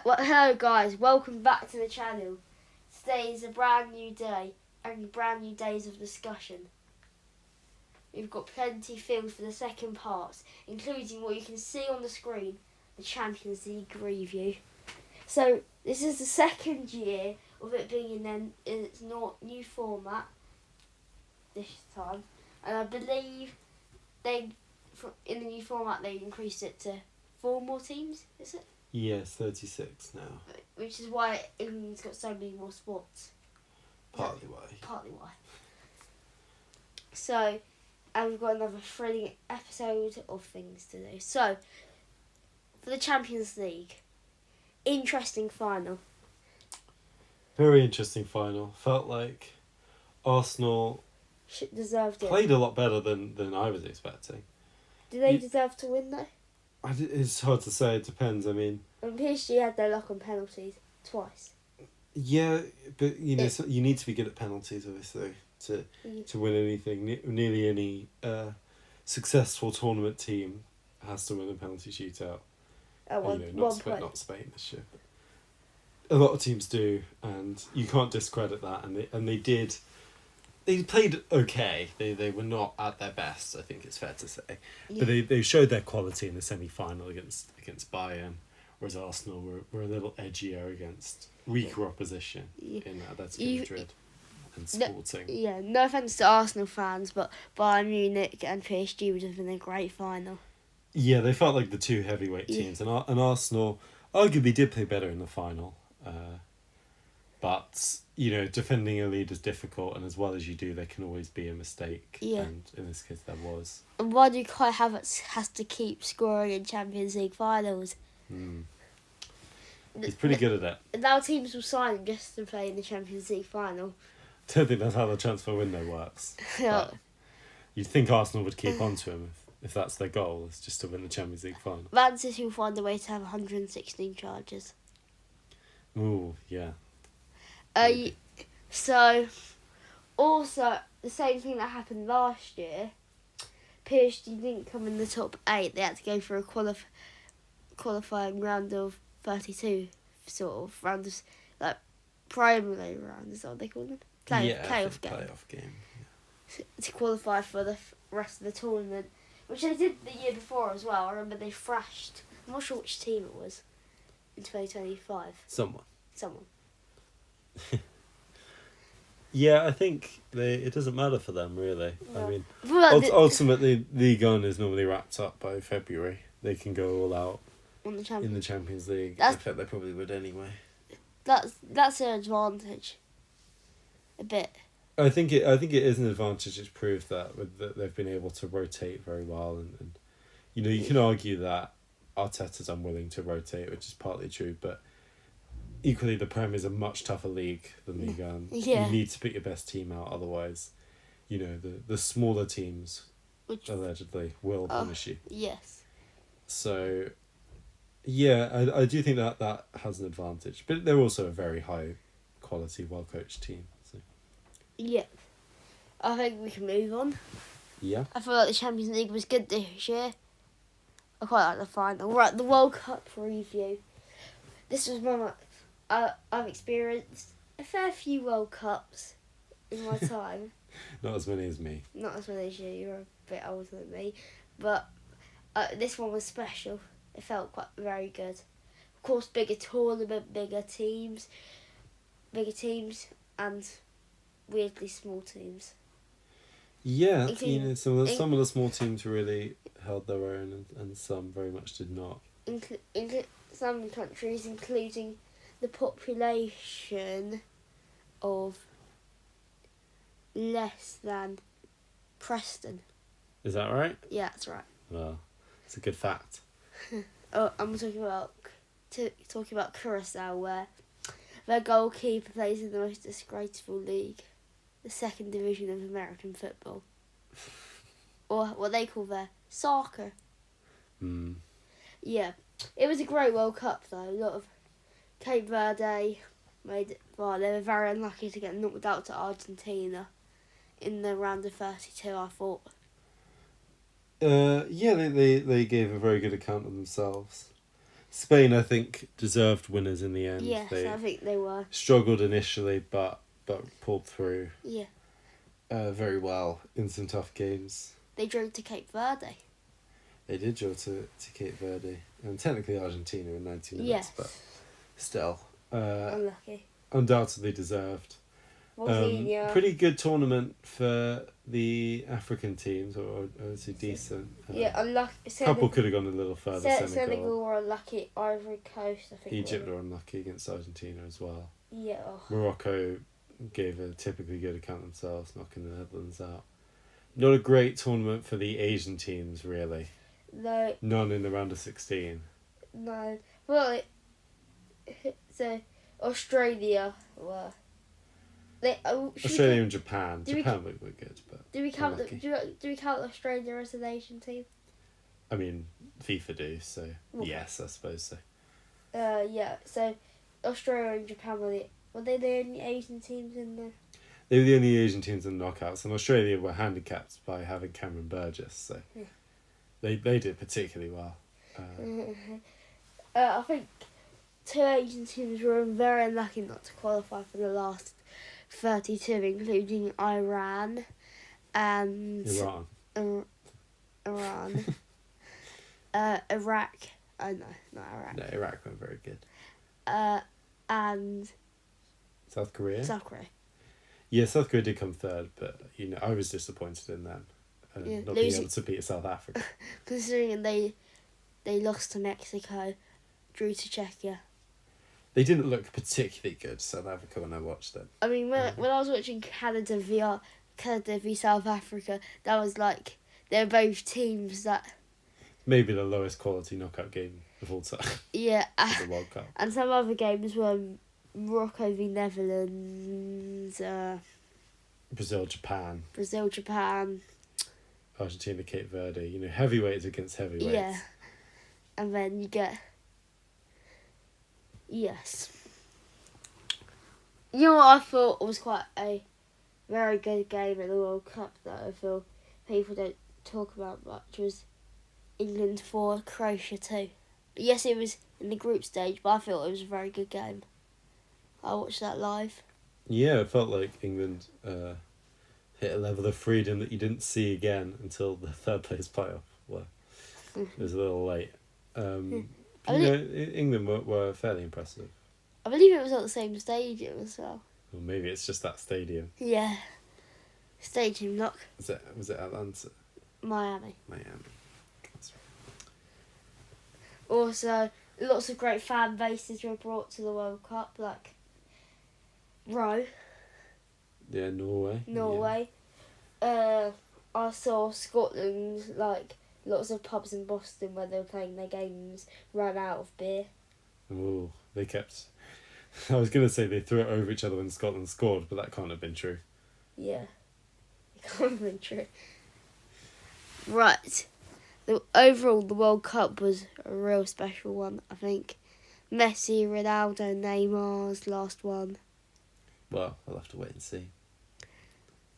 Well, hello guys, welcome back to the channel. Today is a brand new day and brand new days of discussion. We've got plenty filmed for the second part, including what you can see on the screen, the Champions League review. So this is the second year of it being in its new format this time, and I believe in the new format they increased it to 4 more teams. Is it? Yes, 36 now. Which is why England's got so many more spots. Partly why. Partly why. So, and we've got another thrilling episode of things to do. So, for the Champions League, interesting final. Very interesting final. Felt like Arsenal Deserved it. played a lot better than I was expecting. Do they deserve to win though? It's hard to say, it depends. I mean... And PSG had their luck on penalties twice. Yeah, but you know, you need to be good at penalties, obviously, to win anything. Nearly any successful tournament team has to win a penalty shootout. Not Spain this year. A lot of teams do, and you can't discredit that. And they did. They played okay. They were not at their best, I think it's fair to say. Yeah. But they showed their quality in the semi-final against Bayern, whereas Arsenal were a little edgier against weaker opposition in Atletico Madrid and Sporting. No offence to Arsenal fans, but Bayern Munich and PSG would have been a great final. Yeah, they felt like the two heavyweight teams, and Arsenal arguably did play better in the final. But, you know, defending a lead is difficult, and as well as you do, there can always be a mistake. Yeah. And in this case, there was. And why do Kai Havertz has to keep scoring in Champions League finals? He's pretty good at it. Now teams will sign just to play in the Champions League final. I don't think that's how the transfer window works. Yeah. You'd think Arsenal would keep on to him if that's their goal, is just to win the Champions League final. Man City will find a way to have 116 charges. Ooh, yeah. So, also, the same thing that happened last year, PSG didn't come in the top 8. They had to go for a qualifying round of 32, sort of, round of, like, preliminary round, is that what they call them? Playoff game. Playoff game. Yeah. To qualify for the rest of the tournament, which they did the year before as well. I remember they thrashed, I'm not sure which team it was, in 2025. Someone. Yeah, I think it doesn't matter for them, really. No. I mean, ultimately, League One is normally wrapped up by February. They can go all out in the Champions League. In fact, they probably would anyway. That's an advantage. A bit. I think it is an advantage. It's proved that they've been able to rotate very well, and you know, you can argue that Arteta's unwilling to rotate, which is partly true, but equally, the Prem is a much tougher league than Ligue 1. Yeah. You need to pick your best team out, otherwise, you know, the smaller teams, allegedly, will punish you. Yes. So, yeah, I do think that has an advantage. But they're also a very high quality, well-coached team. So. Yeah. I think we can move on. Yeah. I feel like the Champions League was good this year. I quite like the final. Right, the World Cup review. This was one I've experienced a fair few World Cups in my time. Not as many as me. Not as many as you. You're a bit older than me. But this one was special. It felt very good. Of course, bigger tournament, bigger teams, and weirdly small teams. Yeah, you know, some of the small teams really held their own, and some very much did not. Some countries, including the population of less than Preston. Is that right? Yeah, that's right. Well, it's a good fact. I'm talking about Curacao, where their goalkeeper plays in the most disgraceful league, the second division of American football, or what they call their soccer. Yeah, it was a great World Cup though. A lot of Cape Verde they were very unlucky to get knocked out to Argentina in the round of 32, I thought. They gave a very good account of themselves. Spain, I think, deserved winners in the end. Yes, They I think they were. struggled initially, but pulled through Yeah. very well in some tough games. They drove to Cape Verde. They did draw to Cape Verde, and technically Argentina in 90 minutes, Yes. but still, Unlucky. undoubtedly deserved. Mourinho. Pretty good tournament for the African teams, or I would say decent. Yeah, unlucky. Couple could have gone a little further. Senegal were unlucky. Ivory Coast, I think. Egypt were unlucky against Argentina as well. Yeah. Oh. Morocco gave a typically good account themselves, knocking the Netherlands out. Not a great tournament for the Asian teams, really. No. None in the round of 16. No. Well, so Australia were. Australia and Japan. do we Japan were good, but Do we count unlucky. do we count Australia as an Asian team? I mean, FIFA do, so Okay. yes, I suppose so. Yeah. So Australia and Japan were they the only Asian teams in the? They were the only Asian teams in the knockouts, and Australia were handicapped by having Cameron Burgess, so Yeah. they did particularly well. I think two Asian teams were very unlucky not to qualify for the last 32, including Iran and Iran. Iran. Iraq. Oh no, not Iraq. No, Iraq weren't very good. And South Korea? South Korea. Yeah, South Korea did come third, but I was disappointed in them. Yeah, not being losing- able to beat South Africa. Considering they lost to Mexico, drew to Czechia. They didn't look particularly good, South Africa, when I watched them. I mean, when I was watching Canada v South Africa, that was like they're both teams that Maybe the lowest quality knockout game of all time. yeah, The World Cup. and some other games were Morocco v Netherlands, Brazil, Japan, Brazil, Japan, Argentina, Cape Verde. Heavyweights against heavyweights. yeah, and then you get yes. You know what I thought was quite a very good game in the World Cup that I feel people don't talk about much was England 4, Croatia 2. Yes, it was in the group stage, but I thought it was a very good game. I watched that live. Yeah, it felt like England hit a level of freedom that you didn't see again until the third place playoff. Well, it was a little late. England were fairly impressive. I believe it was at the same stadium as well. Or maybe it's just that stadium. Yeah. Stadium, not Was it Atlanta? Miami. Miami. That's right. Also, lots of great fan bases were brought to the World Cup, like Roe, Yeah, Norway. Norway. I saw Scotland, like lots of pubs in Boston where they were playing their games ran out of beer. Oh, they kept. I was going to say they threw it over each other when Scotland scored, but that can't have been true. Yeah. It can't have been true. Right. Overall, the World Cup was a real special one, I think. Messi, Ronaldo, Neymar's last one. Well, I'll have to wait and see.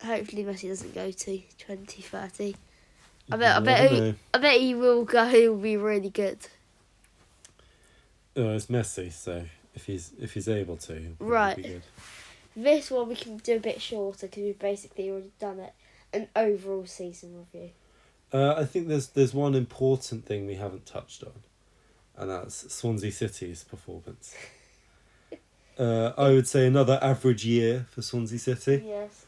Hopefully Messi doesn't go to 2030. I You never know. bet he will go. He'll be really good. Oh, it's Messi, so if he's able to, he'll probably Right. be good. This one we can do a bit shorter because we've basically already done it. An overall season review. I think there's one important thing we haven't touched on, and that's Swansea City's performance. I would say another average year for Swansea City. Yes.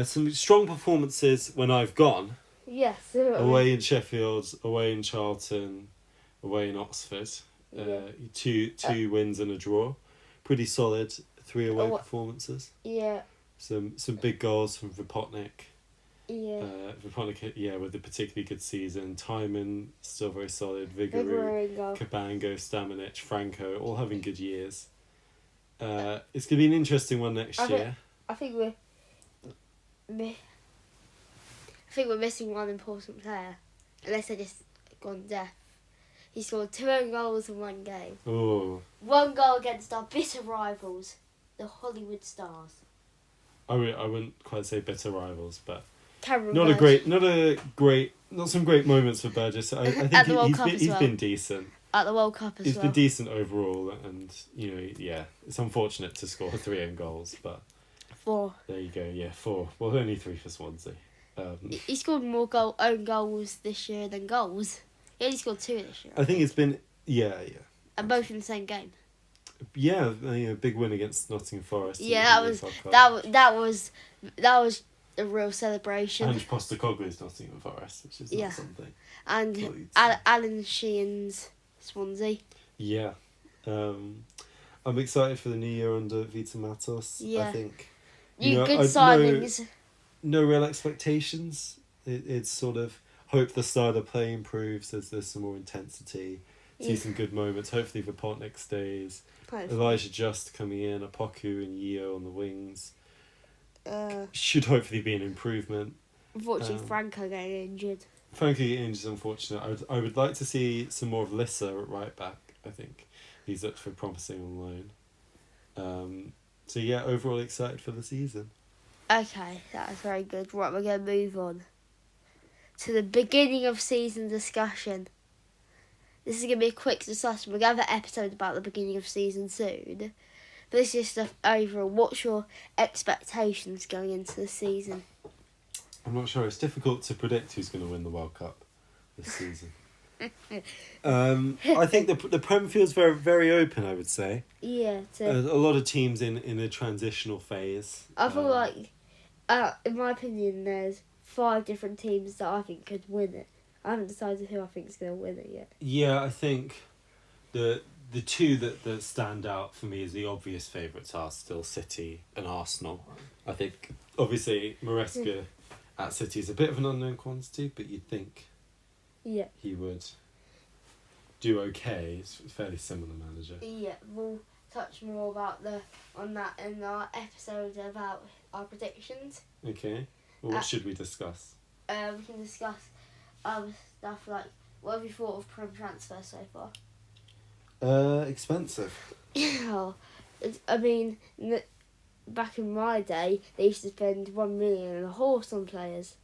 Some strong performances when I've gone. Yes. Away in Sheffield, away in Charlton, away in Oxford. Yeah. Two wins and a draw. Pretty solid 3 away Oh, performances. Yeah. Some big goals from Vipotnik. Yeah. Vipotnik, with a particularly good season. Timon, still very solid. Vigouroux, Vigouroux in goal. Cabango, Stamanic, Franco, all having good years. It's going to be an interesting one next year. I think we're missing one important player, unless they're just gone deaf. He scored 2 own goals in one game. Oh, One goal against our bitter rivals, the Hollywood Stars. I wouldn't quite say bitter rivals, but Cameron not Burgess. some great moments for Burgess. I think At the World Cup as he's well. been decent. at the World Cup as It's well. been decent overall, and it's unfortunate to score 3 own goals, but 4. there you go. Yeah, 4. Well, only 3 for Swansea. He scored more own goals this year than goals. He only scored 2 this year. I think it's been And both in the same game. Yeah, big win against Nottingham Forest. Yeah, that was a real celebration. And Postecoglou's Nottingham Forest, which is not something. And Alan Sheehan's Swansea. Yeah, I'm excited for the new year under Vita Matos. Yeah. I think Good signings. No real expectations. It's sort of hope the style of play improves as there's some more intensity. See some good moments. Hopefully Vipotnik stays. Elijah Just coming in, Apoku and Yeo on the wings. Should hopefully be an improvement. Unfortunately, Franco getting injured. Franco getting injured is unfortunate. I would like to see some more of Lissa at right back. I think he's looked for promising on loan. So yeah, overall excited for the season. Okay, that's very good. Right, we're going to move on to the beginning of season discussion. This is going to be a quick discussion. We're going to have an episode about the beginning of season soon. But this is just overall. What's your expectations going into the season? I'm not sure. It's difficult to predict who's going to win the World Cup this season. I think the Prem feels very, very open, I would say. Yeah. A lot of teams in a transitional phase. I feel like, in my opinion, there's 5 different teams that I think could win it. I haven't decided who I think is going to win it yet. Yeah, I think the 2 that stand out for me as the obvious favourites are still City and Arsenal. I think, obviously, Maresca at City is a bit of an unknown quantity, but you'd think he would do okay. He's a fairly similar manager. Yeah, we'll touch more on that in our episode about our predictions. Okay. Well, what should we discuss? We can discuss stuff like, what have you thought of Prem transfer so far? Expensive. I mean, back in my day, they used to spend 1 million and a horse on players.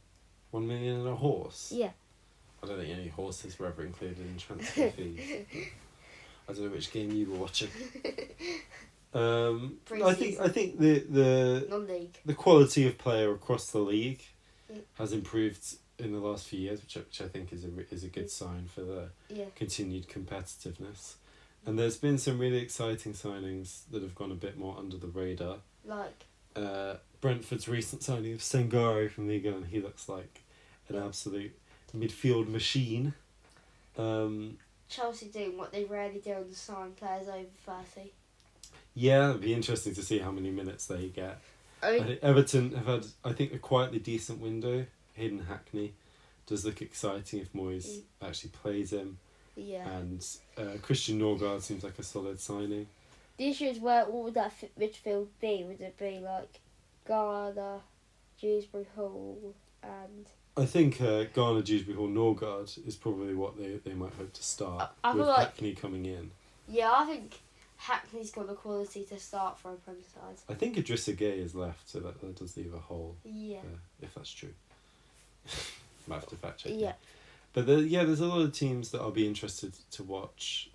1 million and a horse? Yeah. I don't think any horses were ever included in transfer fees. I don't know which game you were watching. I think the non-league. The quality of player across the league has improved in the last few years, which I think is a good sign for the continued competitiveness. And there's been some really exciting signings that have gone a bit more under the radar. Like Brentford's recent signing of Sangaro from Liga, and he looks like an absolute midfield machine. Chelsea doing what they rarely do and sign players over 30. Yeah, it'd be interesting to see how many minutes they get. I mean, Everton have had, I think, a quietly decent window. Hayden Hackney does look exciting if Moyes actually plays him. Yeah. And Christian Norgard seems like a solid signing. The issue is, what would that midfield be? Would it be like Garner, Dewsbury Hall, and... I think Garner, Dewsbury Hall, Norgard is probably what they might hope to start, with Hackney coming in. Yeah, I think Hackney's got the quality to start for a Prem side. I think Idrissa Gueye is left, so that does leave a hole. Yeah. If that's true. Might have to fact check. Yeah. But there's a lot of teams that I'll be interested to watch.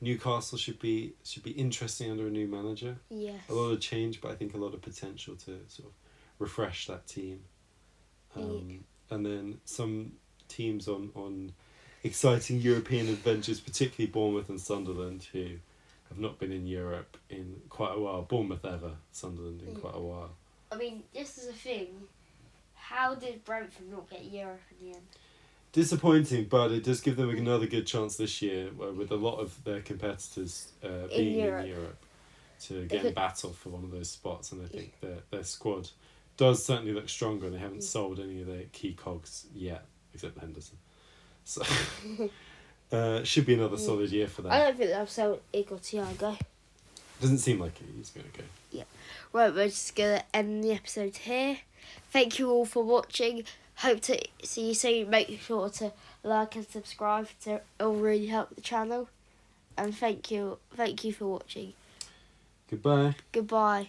Newcastle should be interesting under a new manager. Yes. A lot of change, but I think a lot of potential to sort of refresh that team. And then some teams on exciting European adventures, particularly Bournemouth and Sunderland, who have not been in Europe in quite a while. Bournemouth ever, Sunderland in quite a while. I mean, just as a thing, how did Brentford not get Europe in the end? Disappointing, but it does give them another good chance this year, with a lot of their competitors being in Europe to get in battle for one of those spots. And I think their squad does certainly look stronger, and they haven't sold any of their key cogs yet, except Henderson. So should be another solid year for them. I don't think they'll sell Igor Thiago. Doesn't seem like he's going to go. Yeah. Right, we're just going to end the episode here. Thank you all for watching. Hope to see you soon. Make sure to like and subscribe. It'll really help the channel. And thank you for watching. Goodbye. Goodbye.